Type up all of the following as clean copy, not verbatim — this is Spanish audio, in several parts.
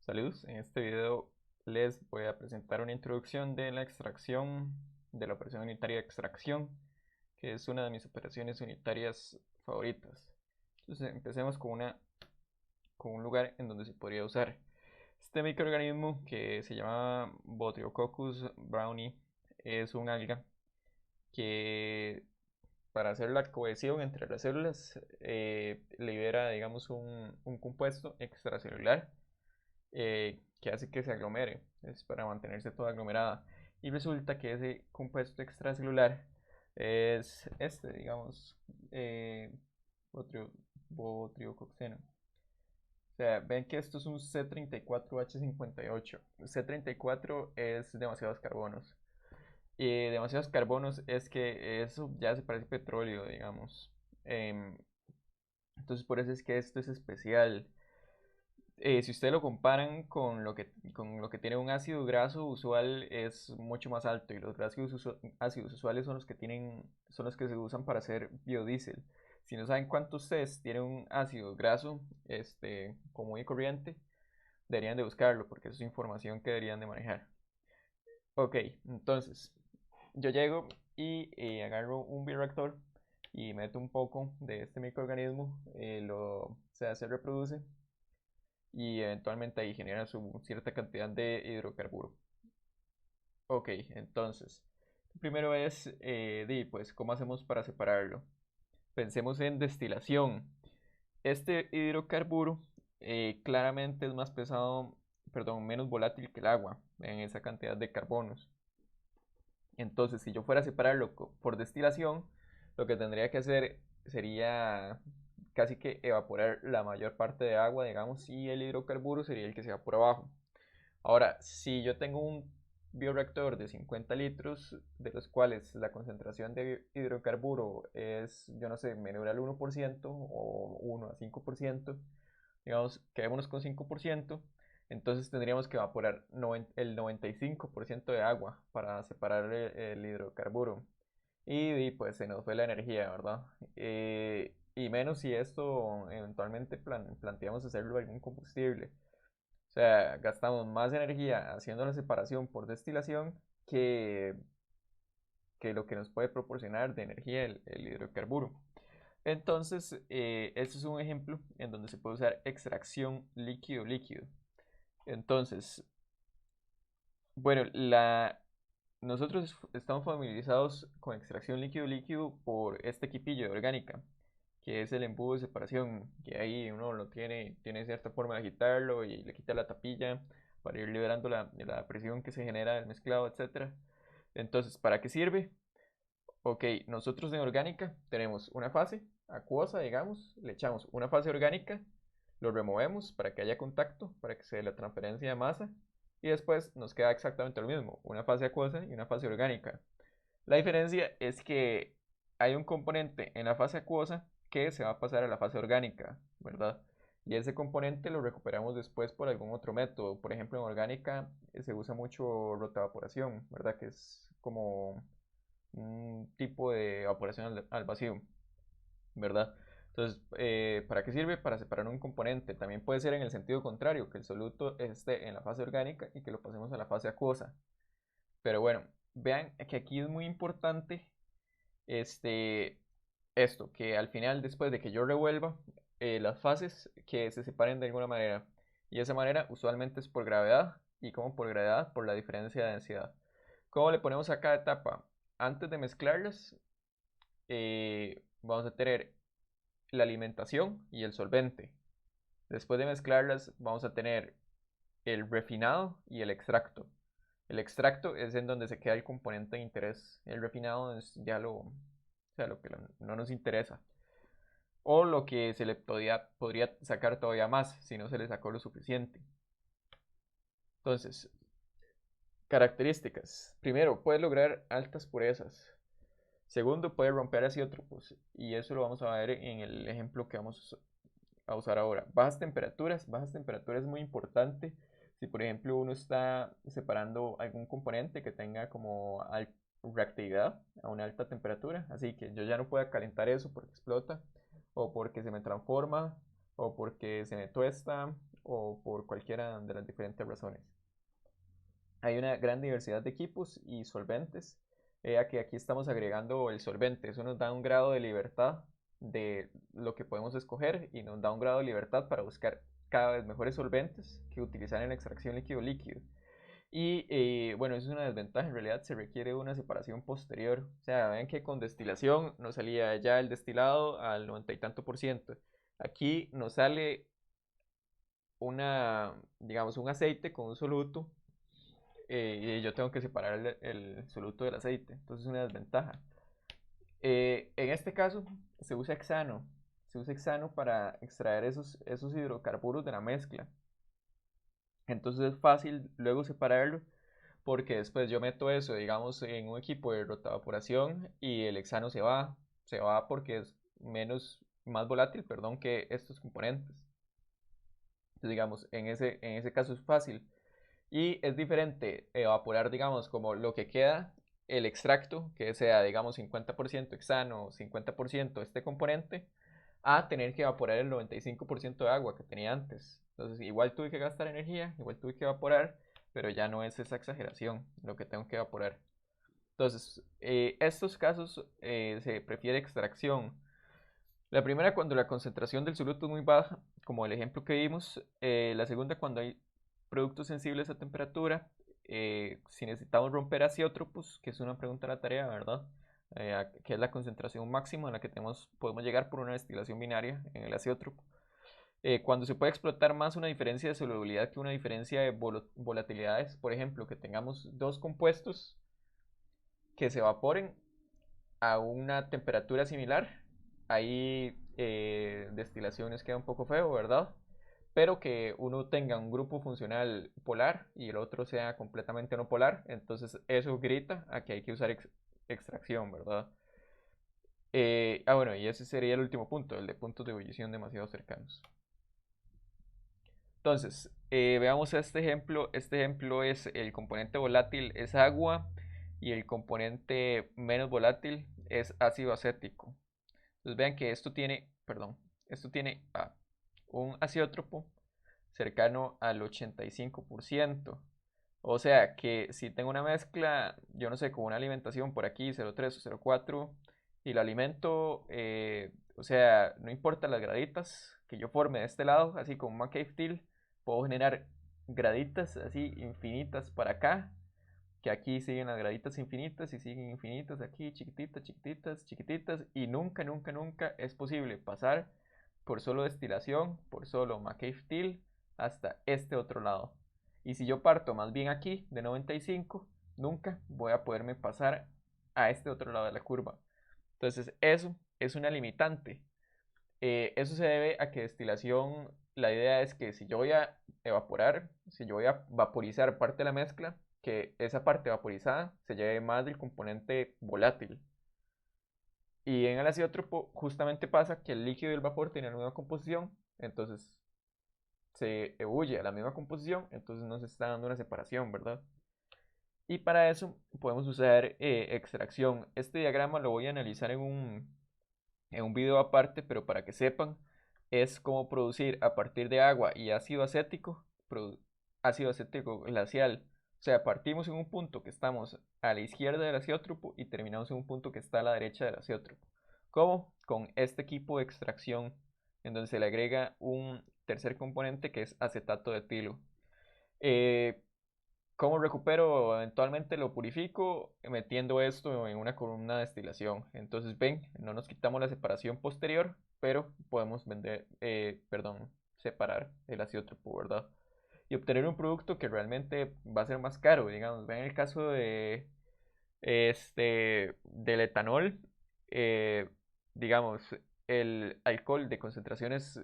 Saludos, en este video les voy a presentar una introducción de la extracción, de la operación unitaria de extracción, que es una de mis operaciones unitarias favoritas. Entonces empecemos con un lugar en donde se podría usar. Este microorganismo que se llama Botryococcus brownie es un alga que para hacer la cohesión entre las células libera, digamos, un compuesto extracelular que hace que se aglomere, es para mantenerse toda aglomerada. Y resulta que ese compuesto extracelular es este, digamos, eh, botrio, botriocoxeno. O sea, ven que esto es un C34H58. C34 es demasiados carbonos. Y demasiados carbonos es que eso ya se parece petróleo, digamos. Em, entonces por eso es que esto es especial. Si ustedes lo comparan con lo que tiene un ácido graso usual es mucho más alto y los ácidos usuales son los que se usan para hacer biodiesel. Si no saben cuántos ustedes tienen un ácido graso común y corriente, deberían de buscarlo porque eso es información que deberían de manejar. Ok, entonces yo llego y agarro un bioreactor y meto un poco de este microorganismo, se reproduce y eventualmente ahí genera su cierta cantidad de hidrocarburo. Ok, entonces, primero es, pues, ¿cómo hacemos para separarlo? Pensemos en destilación. Este hidrocarburo claramente es más pesado, perdón, menos volátil que el agua en esa cantidad de carbonos. Entonces, si yo fuera a separarlo por destilación, lo que tendría que hacer sería casi que evaporar la mayor parte de agua, digamos, y el hidrocarburo sería el que se va por abajo. Ahora, si yo tengo un bioreactor de 50 litros, de los cuales la concentración de hidrocarburo es, yo no sé, menor al 1% o 1 a 5%, digamos, quedémonos con 5%, entonces tendríamos que evaporar el 95% de agua para separar el hidrocarburo. Y pues se nos fue la energía, ¿verdad? Y menos si esto eventualmente planteamos hacerlo algún combustible. O sea, gastamos más energía haciendo la separación por destilación que lo que nos puede proporcionar de energía el hidrocarburo. Entonces, este es un ejemplo en donde se puede usar extracción líquido-líquido. Entonces, bueno, nosotros estamos familiarizados con extracción líquido-líquido por este equipillo de orgánica, que es el embudo de separación, que ahí uno tiene cierta forma de agitarlo y le quita la tapilla para ir liberando la presión que se genera del mezclado, etcétera. Entonces, ¿para qué sirve? Ok, nosotros en orgánica tenemos una fase acuosa, digamos, le echamos una fase orgánica, lo removemos para que haya contacto, para que se dé la transferencia de masa, y después nos queda exactamente lo mismo, una fase acuosa y una fase orgánica. La diferencia es que hay un componente en la fase acuosa que se va a pasar a la fase orgánica, ¿verdad? Y ese componente lo recuperamos después por algún otro método. Por ejemplo, en orgánica se usa mucho rotaevaporación, ¿verdad? Que es como un tipo de evaporación al vacío, ¿verdad? Entonces, ¿para qué sirve? Para separar un componente. También puede ser en el sentido contrario, que el soluto esté en la fase orgánica y que lo pasemos a la fase acuosa. Pero bueno, vean que aquí es muy importante este, esto, que al final, después de que yo revuelva, las fases que se separen de alguna manera. Y esa manera usualmente es por gravedad. ¿Y como por gravedad? Por la diferencia de densidad. ¿Cómo le ponemos a cada etapa? Antes de mezclarlas, vamos a tener la alimentación y el solvente. Después de mezclarlas, vamos a tener el refinado y el extracto. El extracto es en donde se queda el componente de interés. El refinado es ya o sea, lo que no nos interesa. O lo que se le podría sacar todavía más si no se le sacó lo suficiente. Entonces, características. Primero, puede lograr altas purezas. Segundo, puede romper isótopos. Y eso lo vamos a ver en el ejemplo que vamos a usar ahora. Bajas temperaturas es muy importante. Si por ejemplo uno está separando algún componente que tenga como reactividad a una alta temperatura, así que yo ya no pueda calentar eso porque explota, o porque se me transforma, o porque se me tuesta, o por cualquiera de las diferentes razones. Hay una gran diversidad de equipos y solventes. Que aquí estamos agregando el solvente. Eso nos da un grado de libertad de lo que podemos escoger y nos da un grado de libertad para buscar cada vez mejores solventes que utilizar en la extracción líquido-líquido. Y bueno, eso es una desventaja. En realidad se requiere una separación posterior. O sea, ven que con destilación nos salía ya el destilado al 90 y tanto por ciento. Aquí nos sale digamos, un aceite con un soluto, y yo tengo que separar el soluto del aceite. Entonces es una desventaja. En este caso se usa hexano. Se usa hexano para extraer esos hidrocarburos de la mezcla. Entonces es fácil luego separarlo porque después yo meto eso, digamos, en un equipo de rotaevaporación y el hexano se va porque es más volátil, perdón, que estos componentes. Entonces, digamos, en ese caso es fácil. Y es diferente evaporar, digamos, como lo que queda, el extracto, que sea, digamos, 50% hexano, 50% este componente, a tener que evaporar el 95% de agua que tenía antes. Entonces, igual tuve que gastar energía, igual tuve que evaporar, pero ya no es esa exageración lo que tengo que evaporar. Entonces, estos casos se prefiere extracción. La primera cuando la concentración del soluto es muy baja, como el ejemplo que vimos. La segunda cuando hay productos sensibles a temperatura. Si necesitamos romper azeótropos, que es una pregunta de la tarea, ¿verdad? Que es la concentración máxima a la que podemos llegar por una destilación binaria en el azeótropo. Cuando se puede explotar más una diferencia de solubilidad que una diferencia de volatilidades, por ejemplo, que tengamos dos compuestos que se evaporen a una temperatura similar, ahí destilaciones queda un poco feo, ¿verdad? Pero que uno tenga un grupo funcional polar y el otro sea completamente no polar, entonces eso grita a que hay que usar extracción, ¿verdad? Bueno, y ese sería el último punto, el de puntos de ebullición demasiado cercanos. Entonces, veamos este ejemplo. Este ejemplo es el componente volátil es agua y el componente menos volátil es ácido acético. Entonces vean que esto tiene un azeótropo cercano al 85%. O sea que si tengo una mezcla, yo no sé, con una alimentación por aquí 0,3 o 0,4 y lo alimento, o sea, no importa las graditas que yo forme de este lado, así como McCabe Steel, puedo generar graditas así infinitas para acá, que aquí siguen las graditas infinitas y siguen infinitas aquí, chiquititas, chiquititas, chiquititas, y nunca, nunca, nunca es posible pasar por solo destilación, por solo McCabe Steel, hasta este otro lado. Y si yo parto más bien aquí de 95, nunca voy a poderme pasar a este otro lado de la curva. Entonces eso es una limitante. Eso se debe a que destilación, la idea es que si yo voy a evaporar, si yo voy a vaporizar parte de la mezcla, que esa parte vaporizada se lleve más del componente volátil. Y en el azeótropo justamente pasa que el líquido y el vapor tienen la misma composición, entonces se ebulle a la misma composición, entonces no se está dando una separación, ¿verdad? Y para eso podemos usar extracción. Este diagrama lo voy a analizar en un video aparte, pero para que sepan, es cómo producir a partir de agua y ácido acético glacial. O sea, partimos en un punto que estamos a la izquierda del azeótropo y terminamos en un punto que está a la derecha del azeótropo. ¿Cómo? Con este equipo de extracción, en donde se le agrega un tercer componente que es acetato de etilo. Eh, ¿Cómo recupero? Eventualmente lo purifico metiendo esto en una columna de destilación. Entonces ven, no nos quitamos la separación posterior, pero podemos separar el azeótropo, ¿verdad? Y obtener un producto que realmente va a ser más caro. Digamos, ven el caso del etanol, eh, digamos, el alcohol de concentraciones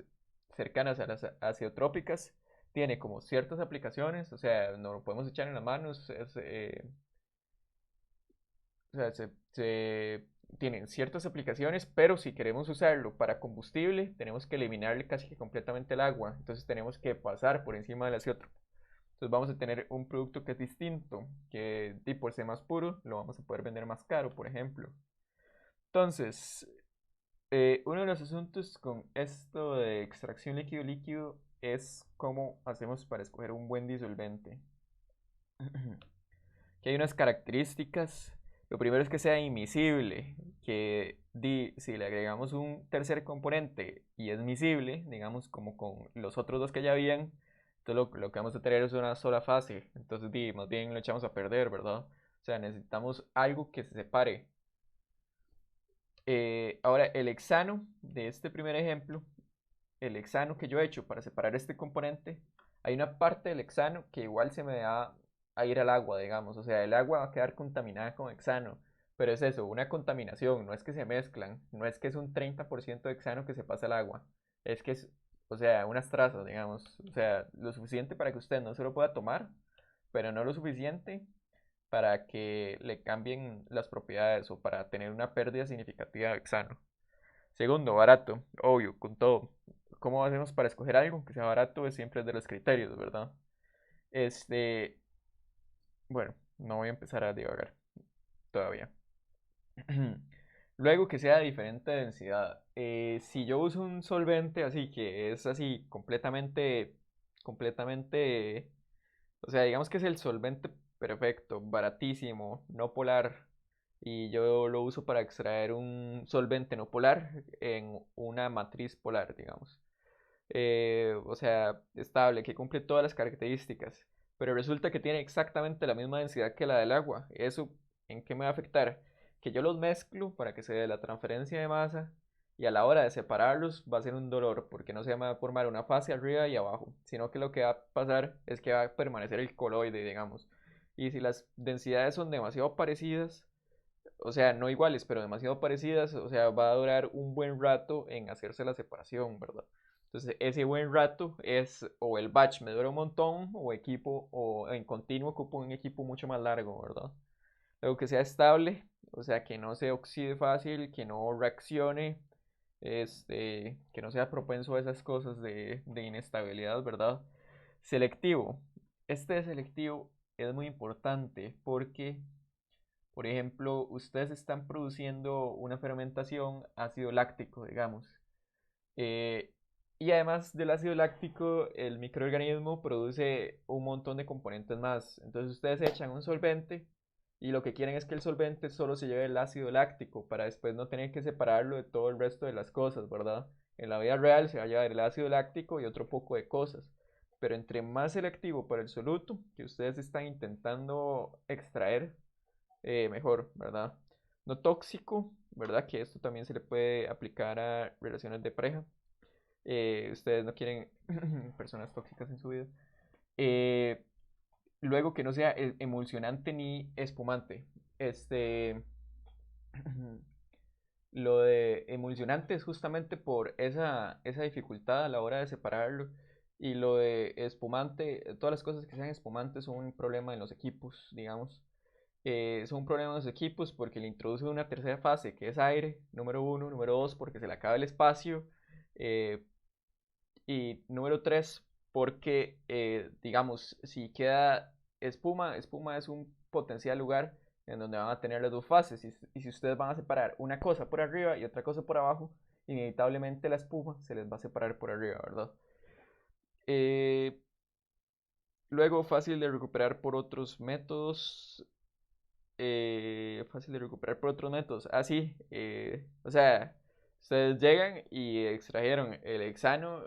cercanas a las azeotrópicas tiene como ciertas aplicaciones, o sea, no lo podemos echar en las manos, o sea, tienen ciertas aplicaciones, pero si queremos usarlo para combustible, tenemos que eliminarle casi que completamente el agua, entonces tenemos que pasar por encima del azeótropo. Entonces vamos a tener un producto que es distinto, que por ser más puro, lo vamos a poder vender más caro, por ejemplo. Entonces, uno de los asuntos con esto de extracción líquido-líquido es cómo hacemos para escoger un buen disolvente. Que hay unas características. Lo primero es que sea immiscible, que si le agregamos un tercer componente y es miscible, digamos como con los otros dos que ya habían, entonces lo que vamos a tener es una sola fase, entonces más bien lo echamos a perder, ¿verdad? O sea, necesitamos algo que se separe. Ahora, el hexano de este primer ejemplo, el hexano que yo he hecho para separar este componente, hay una parte del hexano que igual se me va a ir al agua, digamos. O sea, el agua va a quedar contaminada con hexano. Pero es eso, una contaminación. No es que se mezclan. No es que es un 30% de hexano que se pasa al agua. Es que es, o sea, unas trazas, digamos. O sea, lo suficiente para que usted no se lo pueda tomar, pero no lo suficiente para que le cambien las propiedades o para tener una pérdida significativa de hexano. Segundo, barato, obvio, con todo. ¿Cómo hacemos para escoger algo que sea barato? Es siempre de los criterios, ¿verdad? Este, bueno, no voy a empezar a divagar todavía. Luego que sea de diferente densidad. Si yo uso un solvente así que es así completamente, o sea, digamos que es el solvente perfecto, baratísimo, no polar, y yo lo uso para extraer un solvente no polar en una matriz polar, digamos. O sea, estable, que cumple todas las características, pero resulta que tiene exactamente la misma densidad que la del agua. ¿Eso en qué me va a afectar? Que yo los mezclo para que se dé la transferencia de masa y a la hora de separarlos va a ser un dolor porque no se va a formar una fase arriba y abajo, sino que lo que va a pasar es que va a permanecer el coloide, digamos. Y si las densidades son demasiado parecidas, o sea, no iguales, pero demasiado parecidas, o sea, va a durar un buen rato en hacerse la separación, ¿verdad? Entonces, ese buen rato es o el batch me dura un montón, o equipo, o en continuo ocupo un equipo mucho más largo, ¿verdad? Luego que sea estable, o sea, que no se oxide fácil, que no reaccione, que no sea propenso a esas cosas de inestabilidad, ¿verdad? Selectivo. Este selectivo es muy importante porque por ejemplo, ustedes están produciendo una fermentación ácido láctico, digamos. eh, y además del ácido láctico, el microorganismo produce un montón de componentes más. Entonces ustedes echan un solvente y lo que quieren es que el solvente solo se lleve el ácido láctico para después no tener que separarlo de todo el resto de las cosas, ¿verdad? En la vida real se va a llevar el ácido láctico y otro poco de cosas. Pero entre más selectivo para el soluto que ustedes están intentando extraer, mejor, ¿verdad? No tóxico, ¿verdad? Que esto también se le puede aplicar a relaciones de pareja. Ustedes no quieren personas tóxicas en su vida. Eh, Luego que no sea emulsionante ni espumante. Este, lo de emulsionante es justamente por esa dificultad a la hora de separarlo. Y lo de espumante, todas las cosas que sean espumantes son un problema en los equipos, digamos. Son un problema en los equipos porque le introduce una tercera fase que es aire, número uno, número dos, porque se le acaba el espacio, eh, y número tres, porque, digamos, si queda espuma, espuma es un potencial lugar en donde van a tener las dos fases, y si ustedes van a separar una cosa por arriba y otra cosa por abajo, inevitablemente la espuma se les va a separar por arriba, ¿verdad? Eh, Luego, fácil de recuperar por otros métodos. Fácil de recuperar por otros métodos. Ah, sí, o sea, ustedes llegan y extrajeron el hexano,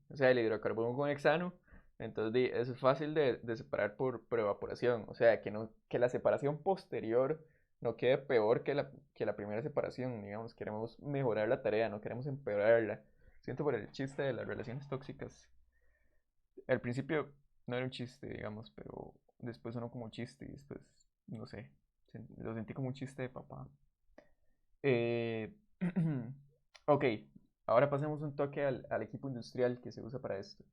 o sea, el hidrocarbono con hexano, entonces eso es fácil de separar por evaporación, o sea, que la separación posterior no quede peor que la primera separación, digamos, queremos mejorar la tarea, no queremos empeorarla. Siento por el chiste de las relaciones tóxicas. Al principio no era un chiste, digamos, pero después sonó como chiste y después, no sé, lo sentí como un chiste de papá. Eh, ok, ahora pasemos un toque al equipo industrial que se usa para esto.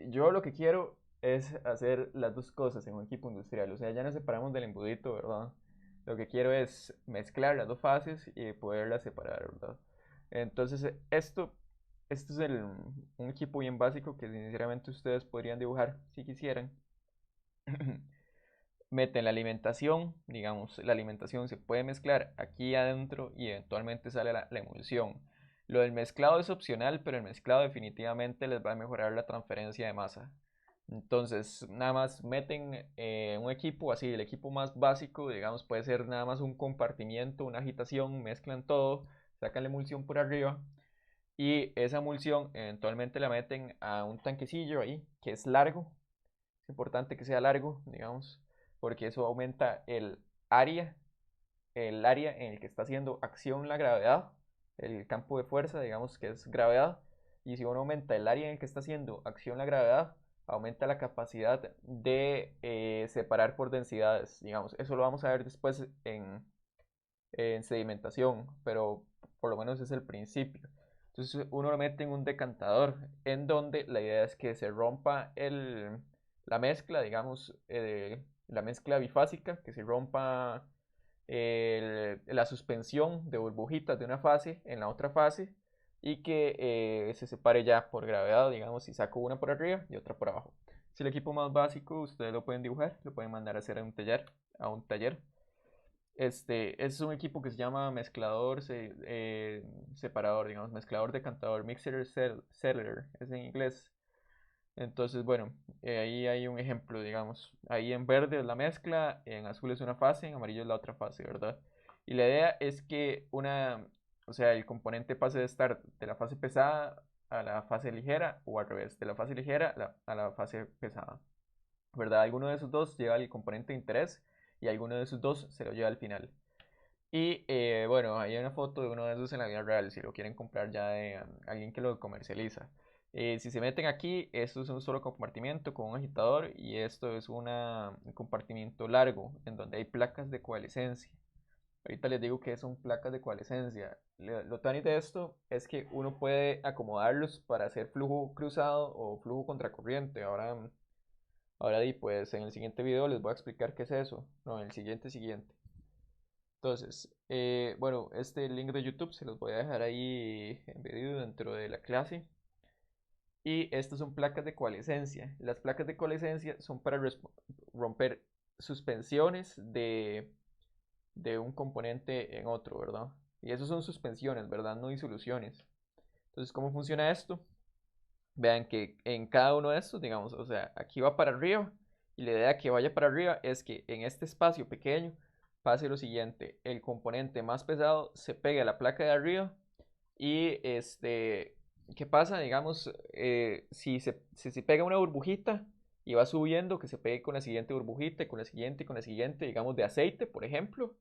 Yo lo que quiero es hacer las dos cosas en un equipo industrial, o sea, ya nos separamos del embudito, ¿verdad? Lo que quiero es mezclar las dos fases y poderlas separar, ¿verdad? Entonces, esto es un equipo bien básico que sinceramente ustedes podrían dibujar si quisieran. Meten la alimentación, digamos, la alimentación se puede mezclar aquí adentro y eventualmente sale la emulsión. Lo del mezclado es opcional, pero el mezclado definitivamente les va a mejorar la transferencia de masa. Entonces, nada más meten un equipo, así, el equipo más básico, digamos, puede ser nada más un compartimiento, una agitación, mezclan todo, sacan la emulsión por arriba y esa emulsión eventualmente la meten a un tanquecillo ahí, que es largo. Es importante que sea largo, digamos, porque eso aumenta área, el área en el que está haciendo acción la gravedad, el campo de fuerza, digamos que es gravedad, y si uno aumenta el área en el que está haciendo acción la gravedad, aumenta la capacidad de separar por densidades, digamos. Eso lo vamos a ver después en sedimentación, pero por lo menos es el principio. Entonces uno lo mete en un decantador, en donde la idea es que se rompa la mezcla, digamos, la mezcla bifásica, que se rompa la suspensión de burbujitas de una fase en la otra fase y que se separe ya por gravedad, digamos, si saco una por arriba y otra por abajo. Si el equipo más básico, ustedes lo pueden dibujar, lo pueden mandar a hacer a un taller. Es un equipo que se llama mezclador separador, digamos, mezclador decantador, mixer settler, es en inglés. Entonces, bueno, ahí hay un ejemplo, digamos. Ahí en verde es la mezcla, en azul es una fase, en amarillo es la otra fase, ¿verdad? Y la idea es que o sea, el componente pase de estar de la fase pesada a la fase ligera o al revés, de la fase ligera a la fase pesada, ¿verdad? Alguno de esos dos lleva el componente de interés y alguno de esos dos se lo lleva al final. Y bueno, ahí hay una foto de uno de esos en la vida real, si lo quieren comprar ya de alguien que lo comercializa. Si se meten aquí, esto es un solo compartimiento con un agitador y esto es un compartimiento largo en donde hay placas de coalescencia. Ahorita les digo que son placas de coalescencia. Lo tan de esto es que uno puede acomodarlos para hacer flujo cruzado o flujo contracorriente. Ahora pues en el siguiente video les voy a explicar qué es eso. No, en el siguiente. Entonces, bueno, este link de YouTube se los voy a dejar ahí embedido dentro de la clase. Y estas son placas de coalescencia. Las placas de coalescencia son para romper suspensiones de un componente en otro, ¿verdad? Y eso son suspensiones, ¿verdad? No disoluciones. Entonces, ¿cómo funciona esto? Vean que en cada uno de estos, digamos, o sea, aquí va para arriba y la idea que vaya para arriba es que en este espacio pequeño pase lo siguiente, el componente más pesado se pegue a la placa de arriba y ¿qué pasa? Digamos, si se pega una burbujita y va subiendo, que se pegue con la siguiente burbujita y con la siguiente y con la siguiente, digamos, de aceite, por ejemplo,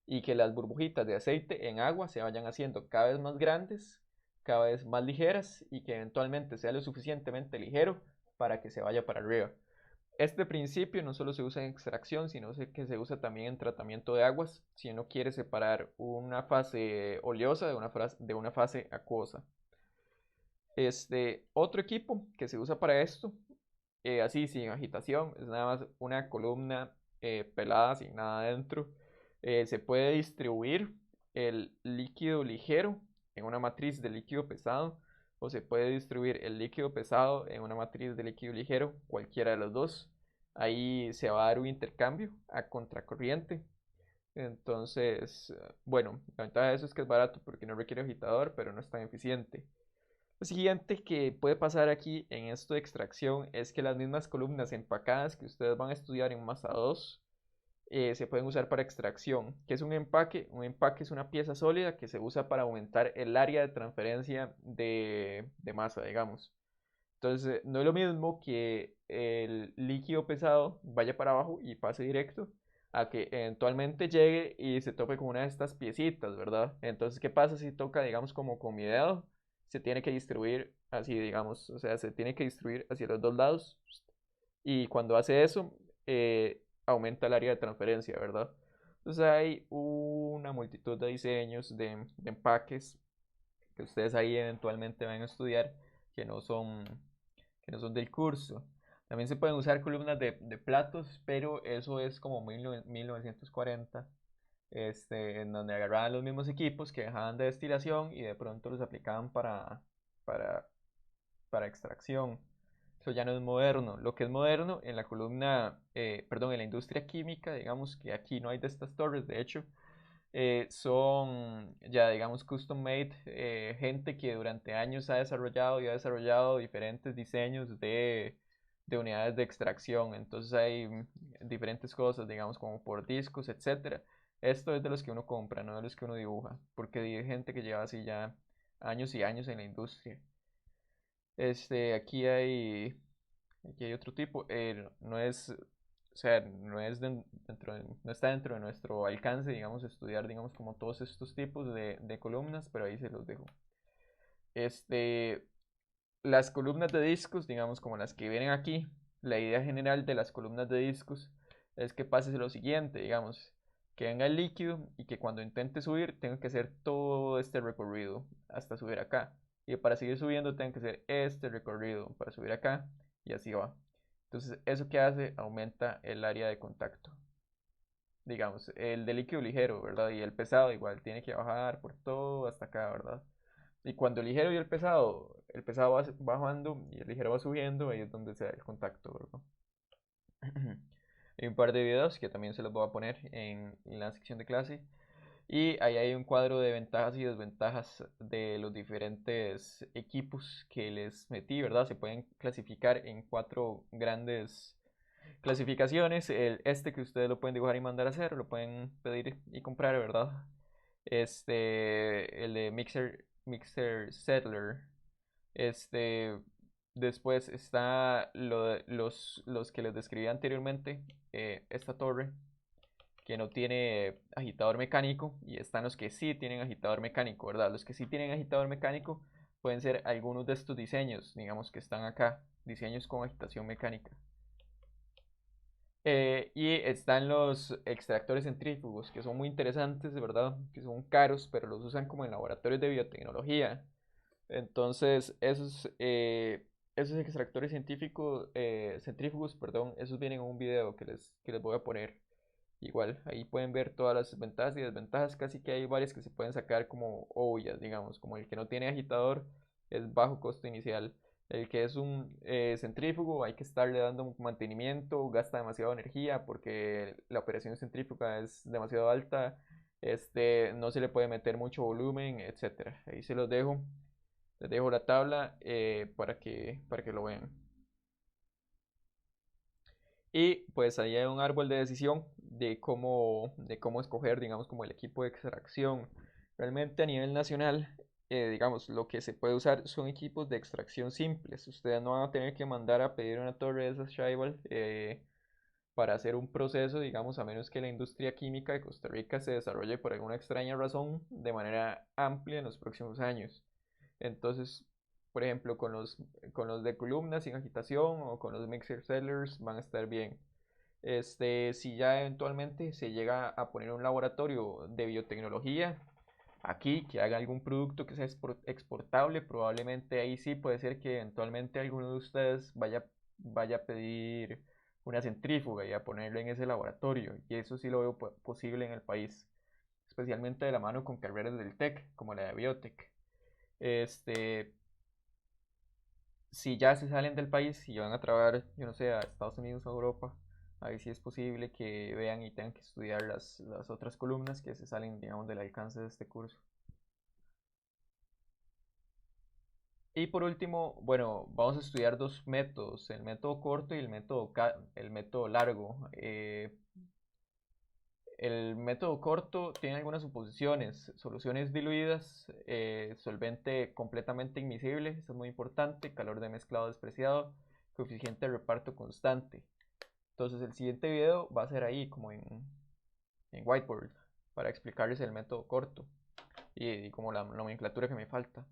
y que las burbujitas de aceite en agua se vayan haciendo cada vez más grandes, cada vez más ligeras y que eventualmente sea lo suficientemente ligero para que se vaya para arriba. Este principio no solo se usa en extracción, sino que se usa también en tratamiento de aguas, si uno quiere separar una fase oleosa de una fase acuosa. Otro equipo que se usa para esto, así sin agitación, es nada más una columna pelada sin nada dentro. Se puede distribuir el líquido ligero en una matriz de líquido pesado o se puede distribuir el líquido pesado en una matriz de líquido ligero, cualquiera de los dos. Ahí se va a dar un intercambio a contracorriente. Entonces, bueno, la ventaja de eso es que es barato porque no requiere agitador, pero no es tan eficiente. Lo siguiente que puede pasar aquí en esto de extracción es que las mismas columnas empacadas que ustedes van a estudiar en masa 2 se pueden usar para extracción. ¿Qué es un empaque? Un empaque es una pieza sólida que se usa para aumentar el área de transferencia de masa, digamos. Entonces, no es lo mismo que el líquido pesado vaya para abajo y pase directo a que eventualmente llegue y se tope con una de estas piecitas, ¿verdad? Entonces, ¿qué pasa si toca, digamos, como con mi dedo? Se tiene que distribuir así, digamos, o sea, se tiene que distribuir hacia los dos lados y cuando hace eso, aumenta el área de transferencia, ¿verdad? Entonces hay una multitud de diseños de empaques que ustedes ahí eventualmente van a estudiar que no son, que no son del curso. También se pueden usar columnas de platos, pero eso es como 1940, en donde agarraban los mismos equipos que dejaban de destilación y de pronto los aplicaban para, para extracción. Eso ya no es moderno. Lo que es moderno en la columna, perdón, en la industria química, digamos que aquí no hay de estas torres, de hecho, son ya digamos custom made, gente que durante años ha desarrollado y ha desarrollado diferentes diseños de unidades de extracción. Entonces hay diferentes cosas, digamos como por discos, etcétera. Esto es de los que uno compra, no de los que uno dibuja, porque hay gente que lleva así ya años y años en la industria. Aquí hay otro tipo, no es, o sea, no es no está dentro de nuestro alcance, digamos, estudiar, digamos, como todos estos tipos de columnas, pero ahí se los dejo. Este, las columnas de discos, digamos, como las que vienen aquí, la idea general de las columnas de discos es que pase lo siguiente, digamos, que venga el líquido y que cuando intente subir tenga que hacer todo este recorrido hasta subir acá. Y para seguir subiendo tenga que hacer este recorrido para subir acá y así va. Entonces, ¿eso que hace? Aumenta el área de contacto. Digamos, el de líquido ligero, ¿verdad? Y el pesado igual tiene que bajar por todo hasta acá, ¿verdad? Y cuando el ligero y el pesado va bajando y el ligero va subiendo, ahí es donde se da el contacto, ¿verdad? Hay un par de videos que también se los voy a poner en la sección de clase. Y ahí hay un cuadro de ventajas y desventajas de los diferentes equipos que les metí, ¿verdad? Se pueden clasificar en 4 grandes clasificaciones. Este que ustedes lo pueden dibujar y mandar a hacer, lo pueden pedir y comprar, ¿verdad? El de Mixer Settler. Este, Después está los que les describí anteriormente, esta torre que no tiene agitador mecánico, y están los que sí tienen agitador mecánico, ¿verdad? Los que sí tienen agitador mecánico pueden ser algunos de estos diseños, digamos que están acá, diseños con agitación mecánica. Y están los extractores centrífugos, que son muy interesantes, de verdad, que son caros, pero los usan como en laboratorios de biotecnología. Entonces, esos extractores centrífugos, perdón, esos vienen en un video que les voy a poner. Igual, ahí pueden ver todas las ventajas y desventajas, casi que hay varias que se pueden sacar como obvias, digamos, como el que no tiene agitador es bajo costo inicial. El que es un centrífugo hay que estarle dando mantenimiento, gasta demasiada energía porque la operación centrífuga es demasiado alta, no se le puede meter mucho volumen, etcétera. Ahí se los dejo, les dejo la tabla para que lo vean. Y pues ahí hay un árbol de decisión de cómo escoger, digamos, como el equipo de extracción. Realmente a nivel nacional, digamos, lo que se puede usar son equipos de extracción simples. Ustedes no van a tener que mandar a pedir una torre de esas Tribal para hacer un proceso, digamos, a menos que la industria química de Costa Rica se desarrolle por alguna extraña razón de manera amplia en los próximos años. Entonces, por ejemplo, con los de columnas sin agitación o con los mixer sellers van a estar bien. Si ya eventualmente se llega a poner un laboratorio de biotecnología aquí que haga algún producto que sea exportable, probablemente ahí sí puede ser que eventualmente alguno de ustedes vaya a pedir una centrífuga y a ponerlo en ese laboratorio. Y eso sí lo veo posible en el país, especialmente de la mano con carreras del TEC, como la de Biotech. Este, si ya se salen del país y van a trabajar, yo no sé, a Estados Unidos o Europa, ahí sí es posible que vean y tengan que estudiar las otras columnas que se salen, digamos, del alcance de este curso. Y por último, bueno, vamos a estudiar dos métodos, el método corto y el método largo. El método corto tiene algunas suposiciones, soluciones diluidas, solvente completamente inmisible, eso es muy importante, calor de mezclado despreciado, coeficiente de reparto constante. Entonces el siguiente video va a ser ahí como en Whiteboard para explicarles el método corto y como la nomenclatura que me falta.